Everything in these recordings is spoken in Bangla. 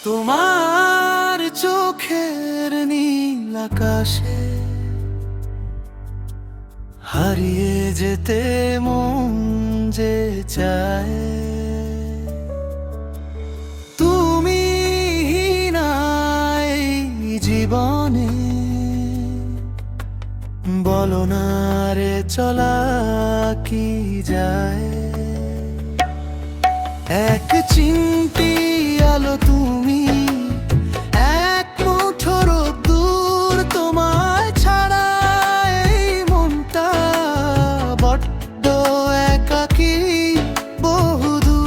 তোমার চোখের নীল আকাশে হারিয়ে যেতে মন যে চায়। তুমি নাই জীবনে, বলো না রে চলা কি যায়। এক চিমটি আলো তুমি, এক মুঠো রোদ্দুর, তোমায় ছাড়া এই মনটা বড্ড একাকী বহুদূর।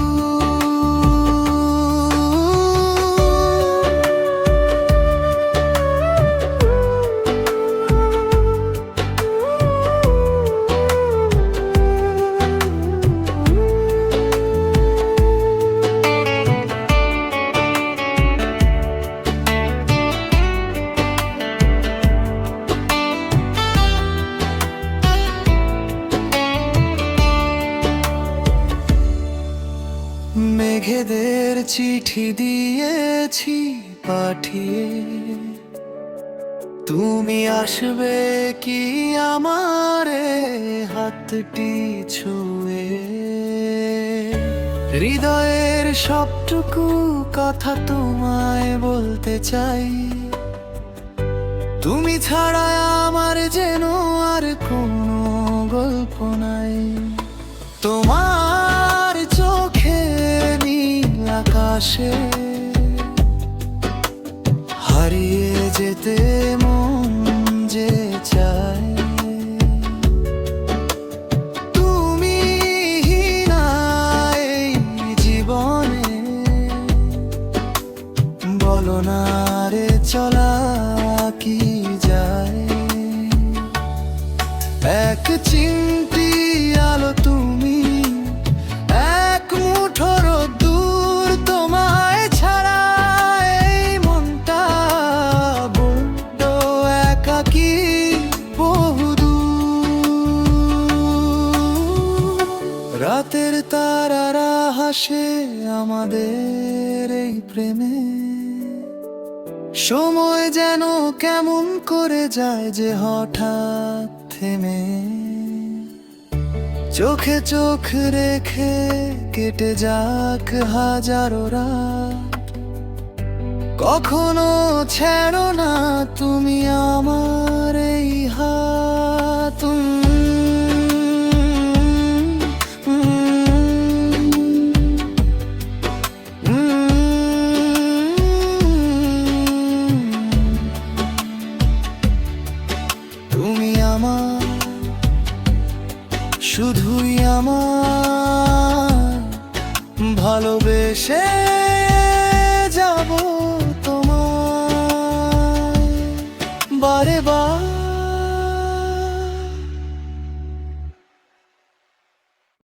মেঘেদের চিঠি দিয়েছি পাঠিয়ে, তুমি আসবে কি আমারে হাতটি ছুঁয়ে। হৃদয়ের সবটুকু কথা তোমায় বলতে চাই, তুমি ছাড়া আমার যেন আর কোনো গল্প নাই। তোমার চোখে নীল আকাশে হারিয়ে যেতে মন যে চায়। তুমি নাই জীবনে, বলো না রে চলা কি যায়। এক চিমটি আলো তুমি, এক মুঠো রোদ্দুর, তোমায় ছাড়া এই মনটা বড্ড একাকী বহুদূর। রাতের তারারা হাসে আমাদের এই প্রেমে, সময় যেন কেমন করে যায় যে হঠাৎ থেমে। চোখে চোখ রেখে কেটে যাক হাজারো রাত, কখনো ছেড়ো না তুমি আমার এই হাত। তুমি আমার, শুধুই আমার, ভালোবেসে যাব তোমায় বারে বার।